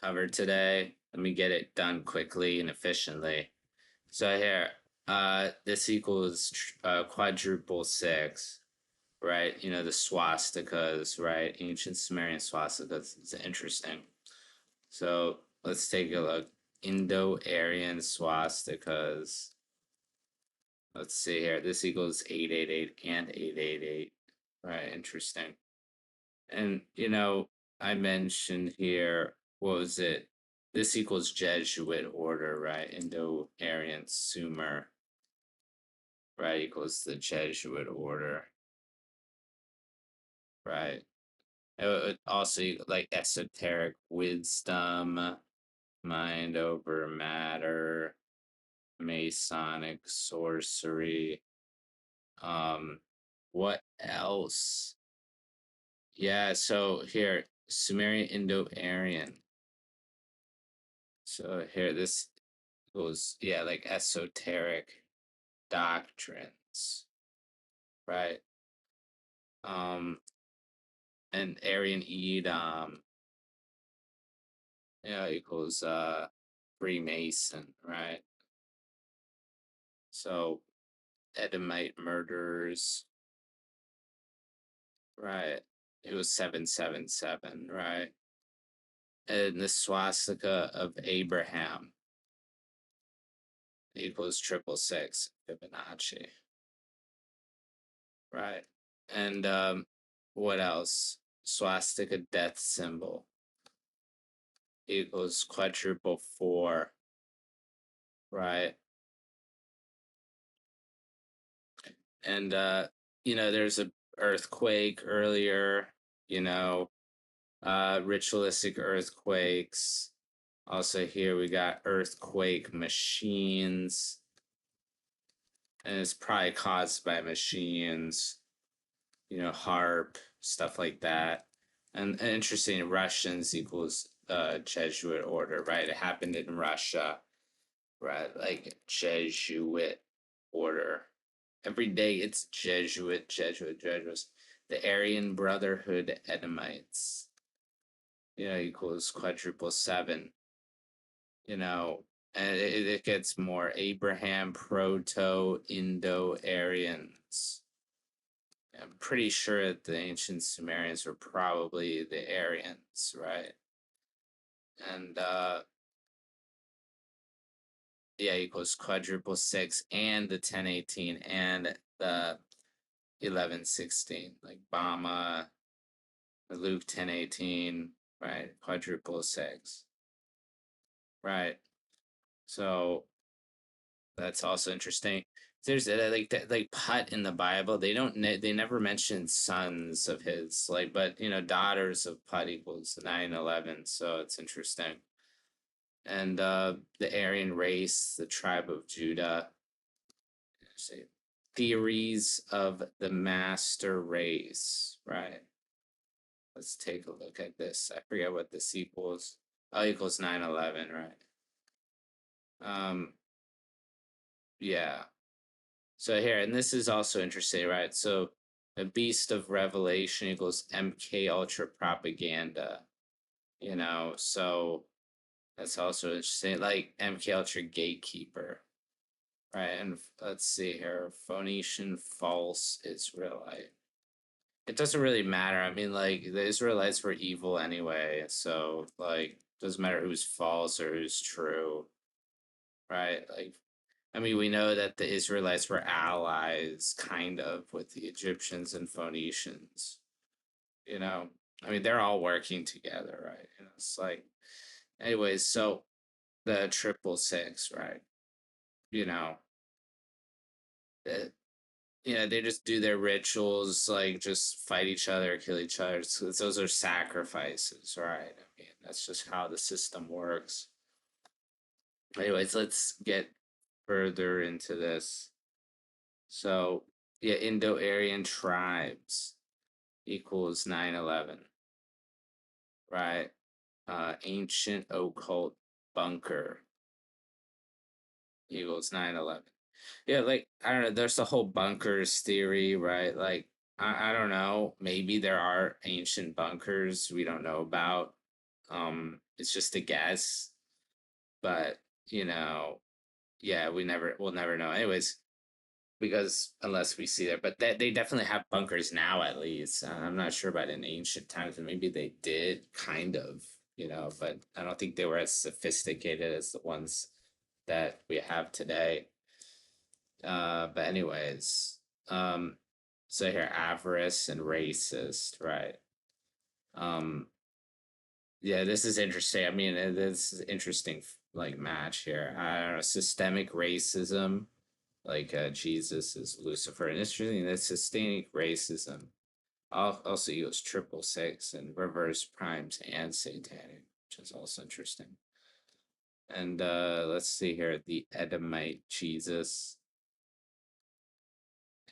cover today. Let me get it done quickly and efficiently. So here, this equals quadruple six, right? You know, the swastikas, right? Ancient Sumerian swastikas. It's interesting. So let's take a look. Indo-Aryan swastikas. Let's see here. This equals 888 and 888. Right, interesting. And I mentioned here, what was it? This equals Jesuit order, right? Indo-Aryan Sumer, right? Equals the Jesuit order, right? It would also like esoteric wisdom, mind over matter, Masonic sorcery. What else? Yeah, so here, Sumerian Indo-Aryan. So here, this goes, yeah, like esoteric doctrines, right? Um, and Aryan Edom, equals Freemason, right? So Edomite murderers, right? It was 777, right? And the swastika of Abraham equals 666 Fibonacci, right? And what else? Swastika death symbol equals quadruple four, right? And there's a earthquake earlier, you know, ritualistic earthquakes. Also here we got earthquake machines, and it's probably caused by machines, harp, stuff like that. And interesting, Russians equals Jesuit order, right? It happened in Russia, right? Like Jesuit order. Every day it's Jesuits. The Aryan Brotherhood Edomites, equals quadruple seven, and it gets more Abraham Proto Indo Aryans. I'm pretty sure that the ancient Sumerians were probably the Aryans, right? And yeah, equals quadruple six and the 1018 and the 1116, like Bama, Luke 1018, right? Quadruple six, right? So that's also interesting. There's like that, like Put in the Bible. They never mention sons of his, like, but daughters of Put equals 911. So it's interesting. And the Aryan race, the tribe of Judah. Say, theories of the master race, right? Let's take a look at this. I forget what this equals. Oh, equals 911, right? Yeah. So here, and this is also interesting, right? So the beast of revelation equals MK Ultra propaganda, so that's also interesting. Like MK Ultra gatekeeper, right? And let's see here, Phoenician false Israelite. It doesn't really matter. I mean, like the Israelites were evil anyway, so like doesn't matter who's false or who's true, right? Like I mean, we know that the Israelites were allies, kind of, with the Egyptians and Phoenicians. You know, I mean, they're all working together, right? It's like, anyways, so the triple six, right? You know, the, they just do their rituals, like just fight each other, kill each other. So those are sacrifices, right? I mean, that's just how the system works. Anyways, let's get further into this. So, yeah, Indo-Aryan tribes equals 911, right? Ancient occult bunker equals 911. Yeah, like, I don't know, there's the whole bunkers theory, right? Like, I don't know, maybe there are ancient bunkers we don't know about. It's just a guess, but you know, yeah, we'll never know. Anyways, because unless we see there, but they definitely have bunkers now at least. I'm not sure about in ancient times, and maybe they did kind of, but I don't think they were as sophisticated as the ones that we have today. But anyways, um, so here avarice and racist, right? Um, yeah, this is interesting. I mean, this is interesting like match here. I don't know, systemic racism, like Jesus is Lucifer, and interesting that systemic racism also equals 666 and reverse primes and satanic, which is also interesting. And let's see here, the Edomite Jesus.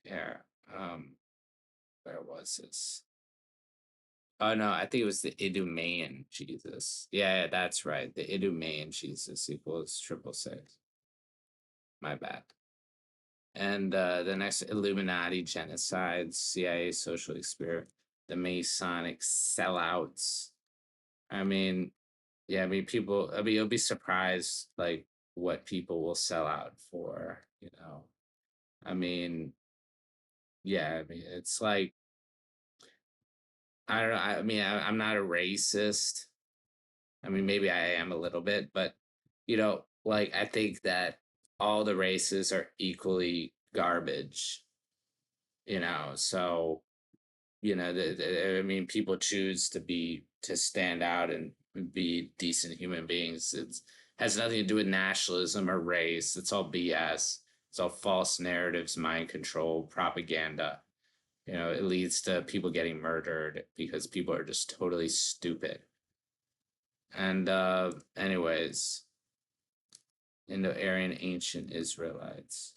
Here, where was this? Oh no, I think it was the Idumean Jesus. Yeah, that's right. The Idumean Jesus equals 666. My bad. And the next Illuminati genocides, CIA social experiment, the Masonic sellouts. I mean, yeah, I mean, people, I mean, you'll be surprised like what people will sell out for. I mean, yeah, I mean, it's like, I don't know. I mean, I'm not a racist. I mean, maybe I am a little bit, but like I think that all the races are equally garbage, so I mean, people choose to stand out and be decent human beings. It has nothing to do with nationalism or race. It's all BS. It's all false narratives, mind control, propaganda. It leads to people getting murdered because people are just totally stupid. And anyways, Indo-Aryan ancient Israelites.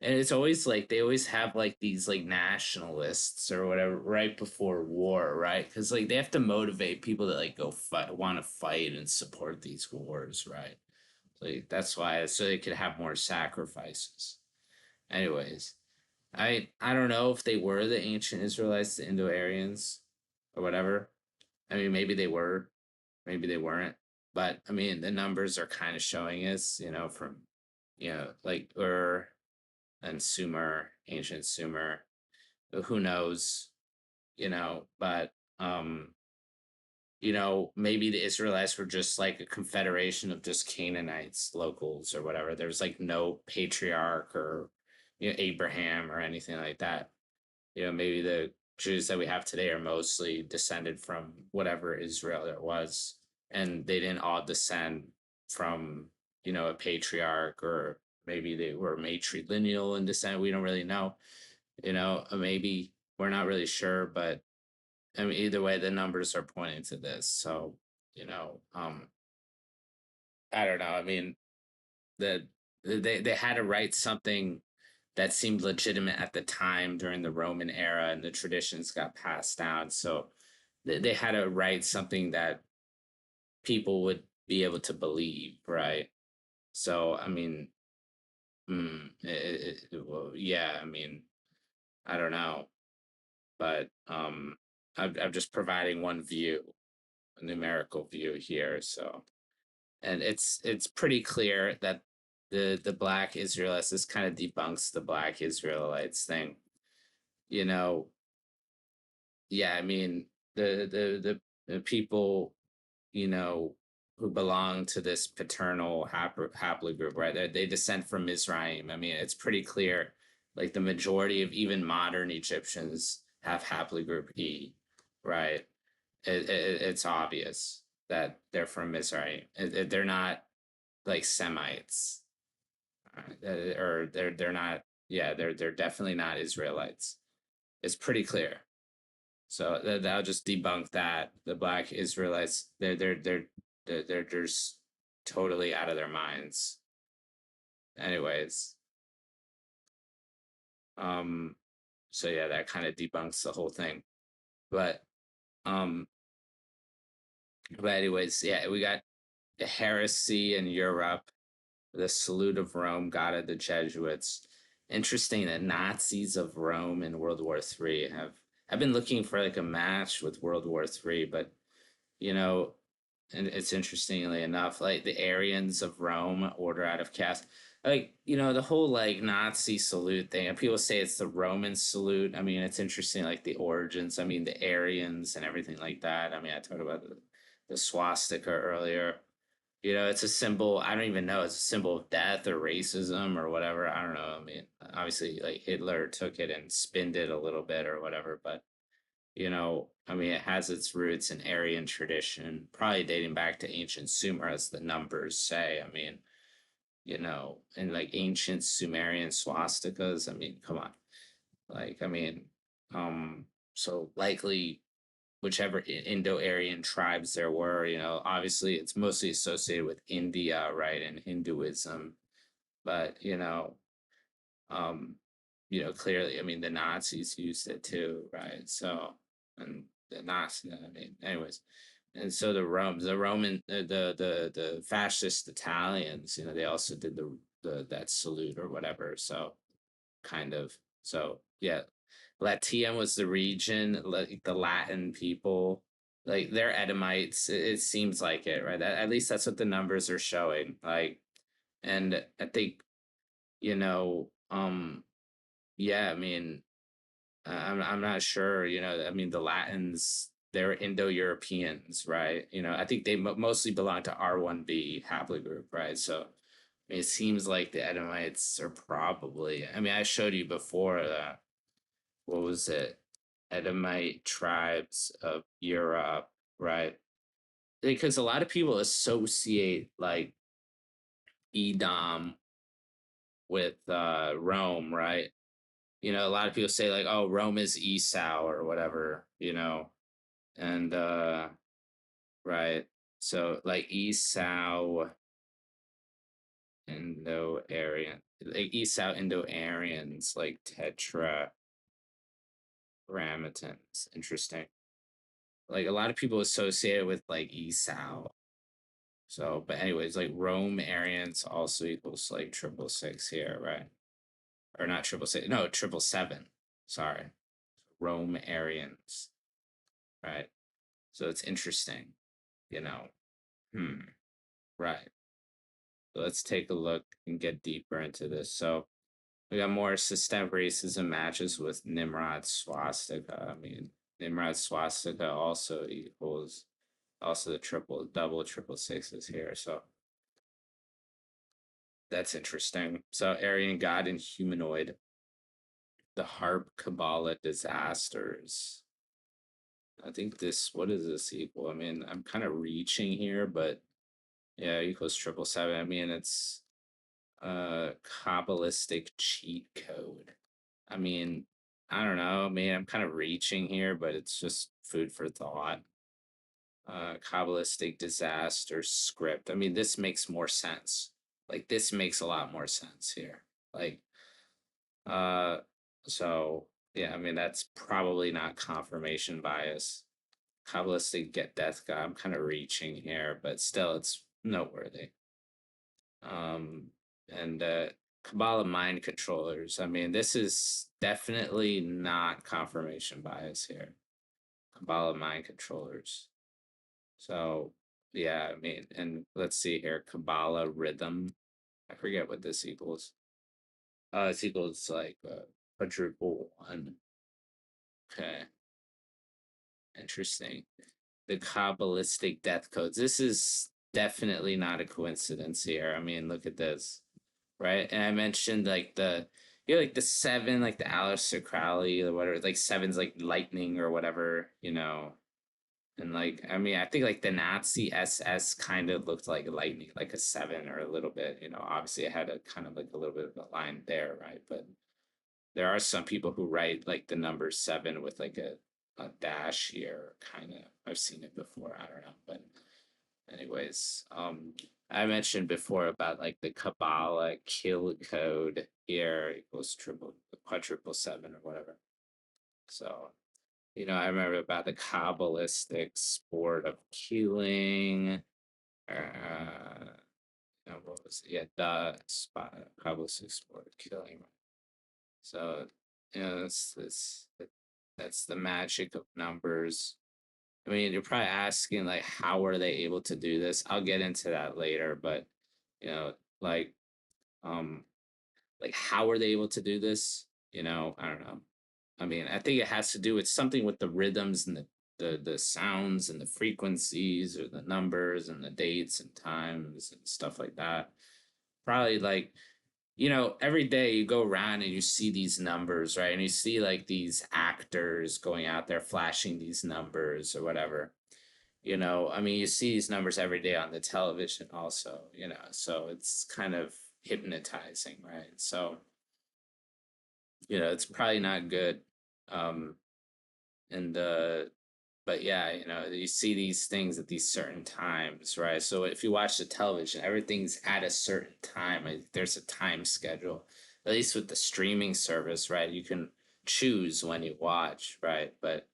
And it's always like they always have like these like nationalists or whatever right before war, right? Because like they have to motivate people to like go fight, want to fight and support these wars, right? Like that's why, so they could have more sacrifices. Anyways, I don't know if they were the ancient Israelites, the Indo-Aryans, or whatever. I mean, maybe they were, maybe they weren't. But I mean, the numbers are kind of showing us, from like Ur and Sumer, ancient Sumer. Who knows, but maybe the Israelites were just like a confederation of just Canaanites, locals or whatever. There's like no patriarch or Abraham or anything like that. Maybe the Jews that we have today are mostly descended from whatever Israel there was, and they didn't all descend from a patriarch, or maybe they were matrilineal in descent. We don't really know. Maybe we're not really sure, but I mean, either way, the numbers are pointing to this. So, you know, um, I don't know. I mean, they had to write something that seemed legitimate at the time during the Roman era, and the traditions got passed down. So they had to write something that people would be able to believe, right? So, I mean, well, yeah, I mean, I don't know, but I'm just providing one view, a numerical view here. So, and it's pretty clear that the Black Israelites, this kind of debunks the Black Israelites thing. You know, yeah, I mean the people, you know, who belong to this paternal haplogroup, right? They descend from Mizraim. I mean, it's pretty clear. Like the majority of even modern Egyptians have haplogroup E, right? It's obvious that they're from Mizraim. They're not like Semites, or they're not. Yeah, they're definitely not Israelites. It's pretty clear. So that'll just debunk that the Black Israelites, they're just totally out of their minds. Anyways, um, so yeah, that kind of debunks the whole thing. But um, but anyways, yeah, we got the heresy in Europe, the salute of Rome, God of the Jesuits. Interesting that Nazis of Rome in World War III have. I've been looking for like a match with World War III, but you know, and it's interestingly enough, like the Aryans of Rome, order out of chaos. Like, the whole like Nazi salute thing. And people say it's the Roman salute. I mean, it's interesting, like the origins. I mean, the Aryans and everything like that. I mean, I talked about the swastika earlier. It's a symbol. I don't even know. It's a symbol of death or racism or whatever. I don't know. I mean, obviously, like Hitler took it and spinned it a little bit or whatever, but I mean, it has its roots in Aryan tradition, probably dating back to ancient Sumer, as the numbers say. I mean, and like ancient Sumerian swastikas. I mean, come on. Like, I mean, um, so likely whichever Indo-Aryan tribes there were, obviously it's mostly associated with India, right, and Hinduism. But, um, clearly, I mean, the Nazis used it too, right? So, and the Nazi, I mean, anyways, and so the Roman, the fascist Italians, they also did the that salute or whatever. So, kind of, so yeah, Latium was the region, like the Latin people, like they're Edomites. It seems like it, right? At least that's what the numbers are showing. Like, and I think, you know, um, yeah, I mean, I'm not sure. I mean, the Latins, they're Indo-Europeans, right? I think they mostly belong to R1b haplogroup, right? So, I mean, it seems like the Edomites are probably. I mean, I showed you before that. What was it? Edomite tribes of Europe, right? Because a lot of people associate like Edom with Rome, right? A lot of people say like, oh, Rome is Esau or whatever, and right. So like Esau Indo-Aryan, like Esau Indo-Aryans, like tetragrammatons. Interesting. Like a lot of people associate it with like Esau. So, but anyways, like Rome Aryans also equals like 666 here, right? Or not 666, no, 777. Sorry. Rome Aryans, right? So it's interesting, you know. Hmm. Right. So let's take a look and get deeper into this. So we got more systemic racism matches with Nimrod swastika. I mean, Nimrod swastika also equals also the double triple sixes here. So that's interesting. So Aryan God and humanoid, the harp Kabbalah disasters. I think what is this equal? I mean, I'm kind of reaching here, but yeah, equals 777. I mean, it's a Kabbalistic cheat code. I mean, I don't know. I mean, I'm kind of reaching here, but it's just food for thought. Kabbalistic disaster script. I mean, this makes more sense. Like, this makes a lot more sense here. Like, uh, so yeah, I mean, that's probably not confirmation bias. Kabbalistic get death god. I'm kind of reaching here, but still, it's noteworthy. Um, and Kabbalah mind controllers. I mean, this is definitely not confirmation bias here. Kabbalah mind controllers. So yeah, I mean, and let's see here, Kabbalah rhythm. I forget what this equals. This equals like quadruple one. Okay, interesting. The Kabbalistic death codes. This is definitely not a coincidence here. I mean, look at this, right? And I mentioned like like the seven, like the Aleister Crowley or whatever, like seven's like lightning or whatever, And like, I mean, I think like the Nazi SS kind of looked like lightning, like a seven or a little bit, obviously it had a kind of like a little bit of a line there, right? But there are some people who write like the number seven with like a dash here, kind of. I've seen it before. I don't know. But anyways, I mentioned before about like the Kabbalah kill code here equals quadruple seven or whatever. So I remember about the Kabbalistic sport of killing. What was it? Yeah, the spot Kabbalistic sport of killing. So, that's the magic of numbers. I mean, you're probably asking like, how are they able to do this? I'll get into that later, but you know, like, um, like how are they able to do this? I don't know. I mean, I think it has to do with something with the rhythms and the sounds and the frequencies or the numbers and the dates and times and stuff like that. Probably like, every day you go around and you see these numbers, right? And you see like these actors going out there flashing these numbers or whatever. I mean, you see these numbers every day on the television also, so it's kind of hypnotizing, right? So, it's probably not good. Um, and but yeah, you see these things at these certain times, right? So if you watch the television, everything's at a certain time. There's a time schedule. At least with the streaming service, right? You can choose when you watch, right? But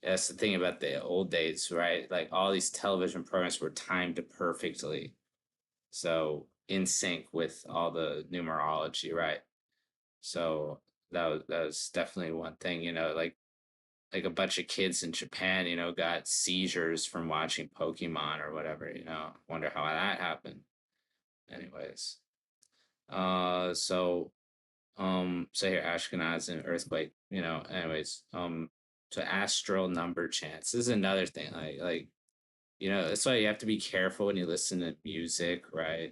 that's the thing about the old days, right? Like all these television programs were timed perfectly. So in sync with all the numerology, right? So that was definitely one thing, like a bunch of kids in Japan, got seizures from watching Pokemon or whatever, Wonder how that happened. Anyways. So here, Ashkenaz and earthquake, anyways. So astral number chants. This is another thing. That's why you have to be careful when you listen to music, right?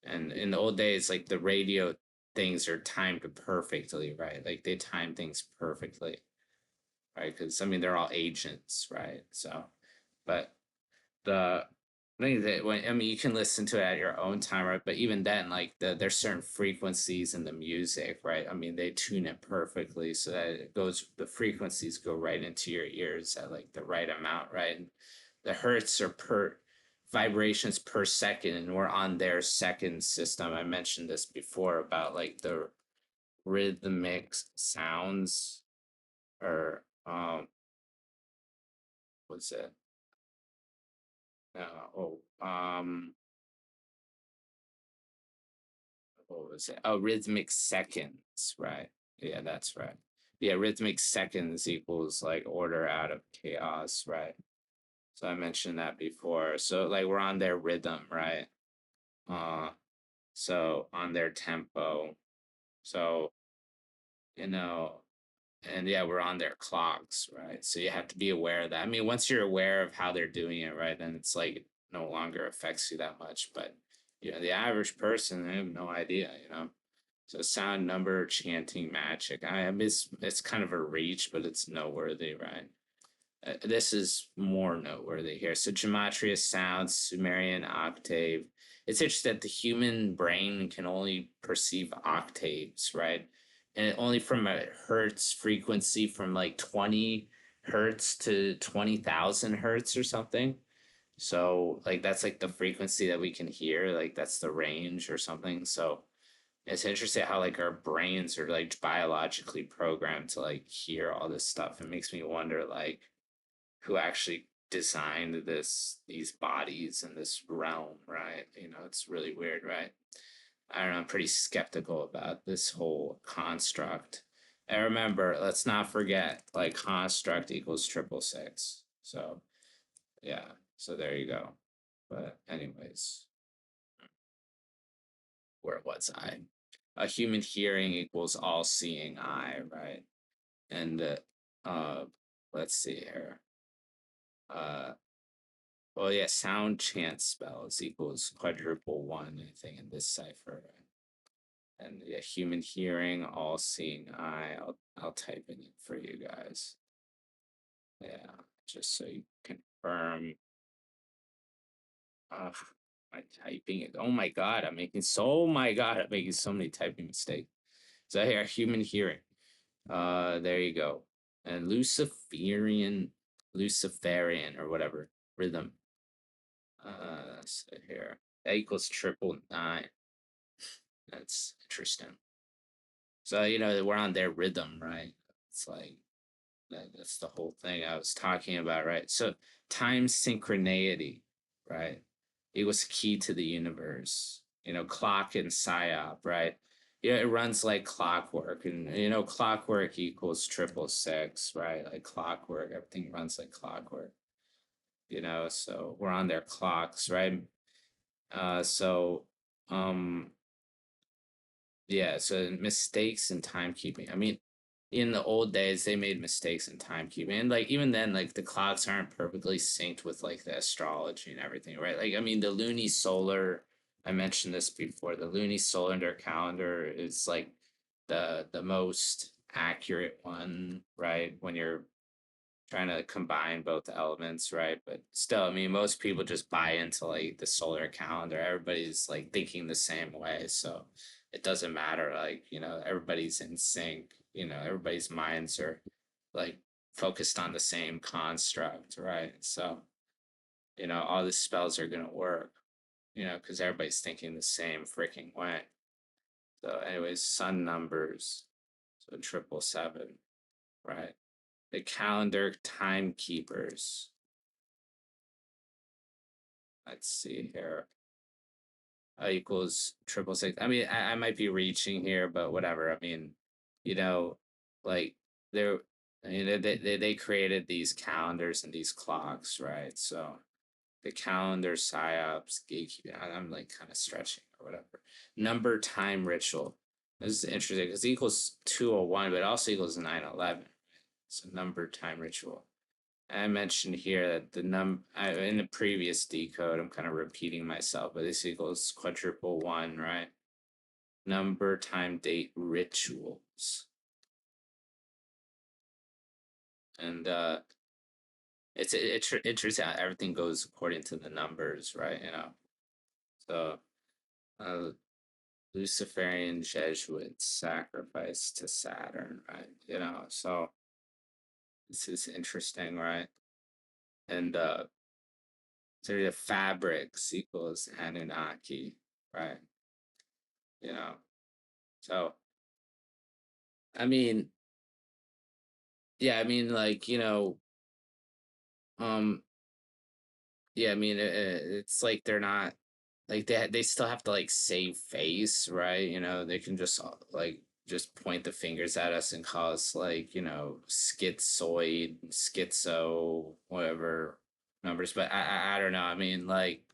And in the old days, like the radio things are timed perfectly, right? Like they time things perfectly, right? Because I mean they're all agents, right? So, but the thing that when I mean you can listen to it at your own time, right? But even then, like there's certain frequencies in the music, right? I mean they tune it perfectly so that the frequencies go right into your ears at like the right amount, right? And the hertz are per vibrations per second, and we're on their second system. I mentioned this before about like the rhythmic sounds or what's it? Oh, what was it? Oh, rhythmic seconds, right? Yeah, that's right. Yeah, rhythmic seconds equals like order out of chaos, right? So I mentioned that before. So like we're on their rhythm, right? Uh, so on their tempo. So, you know, and yeah, we're on their clocks, right? So you have to be aware of that. I mean, once you're aware of how they're doing it, right, then it's like it no longer affects you that much. But the average person, they have no idea, So sound number chanting magic. I mean, it's kind of a reach, but it's noteworthy, right? This is more noteworthy here. So gematria sounds, Sumerian octave. It's interesting that the human brain can only perceive octaves, right? And only from a hertz frequency from like 20 hertz to 20,000 hertz or something. So like that's like the frequency that we can hear, like that's the range or something. So it's interesting how like our brains are like biologically programmed to like hear all this stuff. It makes me wonder like who actually designed these bodies in this realm, right? It's really weird, right? I don't know, I'm pretty skeptical about this whole construct. And remember, let's not forget, like construct equals 666. So yeah, so there you go. But anyways, where was I? A human hearing equals all seeing eye, right? And uh let's see here. Uh Well, yeah, sound chance spells equals quadruple one, I think, in this cipher. And yeah, human hearing, all seeing eye. I'll type in it for you guys. Yeah, just so you confirm. My typing it. Oh my god, I'm making so many typing mistakes. So here, human hearing. There you go. And Luciferian or whatever rhythm. So here that equals triple nine. That's interesting. So we're on their rhythm, right? It's like that's the whole thing I was talking about, right? So time synchronicity, right? It was key to the universe. Clock and psyop, right? Yeah, it runs like clockwork, and clockwork equals 666, right? Like clockwork, everything runs like clockwork. So we're on their clocks, right? So um yeah, so mistakes in timekeeping. I mean, in the old days, they made mistakes in timekeeping, and like even then, like the clocks aren't perfectly synced with like the astrology and everything, right? Like I mean, the lunisolar. I mentioned this before. The lunisolar calendar is like the most accurate one, right? When you're trying to combine both elements, right? But still, I mean, most people just buy into like the solar calendar. Everybody's like thinking the same way, so it doesn't matter. Like, everybody's in sync. Everybody's minds are like focused on the same construct, right? So, all the spells are gonna work, because everybody's thinking the same freaking way. So, anyways, sun numbers. So 777, right? The calendar timekeepers. Let's see here. Equals 666. I mean, I might be reaching here, but whatever. I mean, you know, like they're, they created these calendars and these clocks, right? So the calendar psyops, gatekeeping. I'm like kind of stretching or whatever. Number time ritual. This is interesting because it equals 201, but it also equals 911. So number time ritual. I mentioned here that in the previous decode, I'm kind of repeating myself, but this equals quadruple one, right? Number, time, date, rituals. And it's interesting how everything goes according to the numbers, right? So uh, Luciferian Jesuits sacrifice to Saturn, right? So this is interesting, right? And so the fabrics equals Anunnaki, right? You know, so I mean, yeah, I mean, like, um, yeah, I mean, it's like they're not like they still have to like save face, right? They can just like just point the fingers at us and call us like, schizoid, schizo, whatever numbers. But I don't know. I mean, like,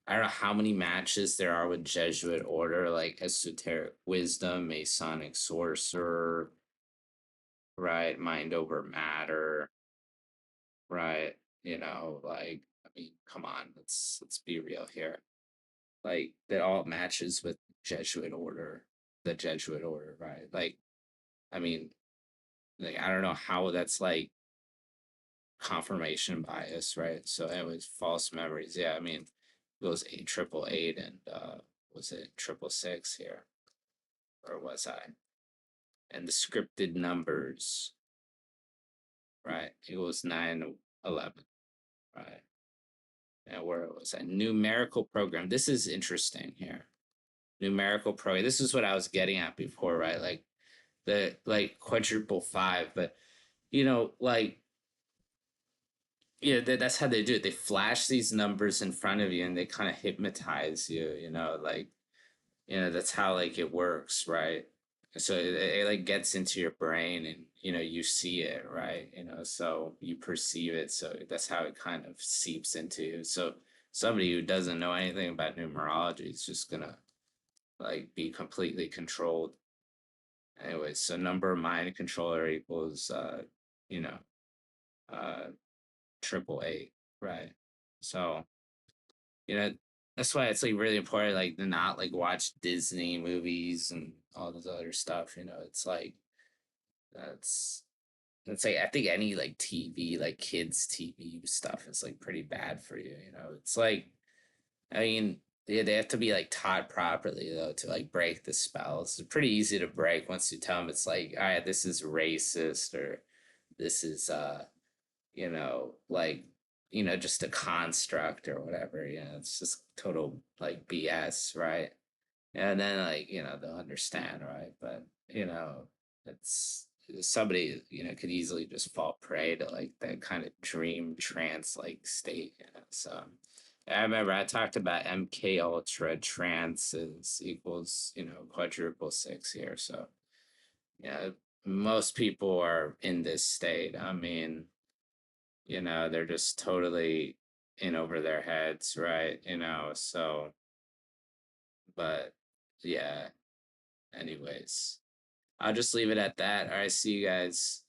I don't know how many matches there are with Jesuit order, like esoteric wisdom, Masonic sorcerer, right? Mind over matter, right? Like, I mean, come on, let's be real here. Like that all matches with Jesuit order, the Jesuit order, right? Like, I mean, like I don't know how that's like confirmation bias, right? So anyways, false memories. Yeah, I mean, it was 888 and was it 666 here? Or was I? And the scripted numbers, right? It was 911, right? And where was I? Numerical program. This is interesting here. Numerical program. This is what I was getting at before, right? Like the like quadruple five, but like that's how they do it. They flash these numbers in front of you and they kind of hypnotize you, like that's how like it works, right? So it like gets into your brain and you see it, right? So you perceive it, so that's how it kind of seeps into you. So somebody who doesn't know anything about numerology is just gonna like be completely controlled. Anyways, so number of mind controller equals you know uh 888, right? So that's why it's like really important, like to not like watch Disney movies and all this other stuff. It's like that's it's like I think any like TV, like kids TV stuff is like pretty bad for you. It's like, I mean, they have to be like taught properly though to like break the spells. It's pretty easy to break once you tell them it's like, all right, this is racist, or this is like, just a construct or whatever. It's just total like BS, right? And then like, they'll understand, right? But it's somebody, could easily just fall prey to like that kind of dream trance like state. So I remember I talked about MK Ultra trances equals, quadruple six here. So, yeah, most people are in this state. I mean, they're just totally in over their heads, right? So, but yeah, anyways, I'll just leave it at that. All right, see you guys.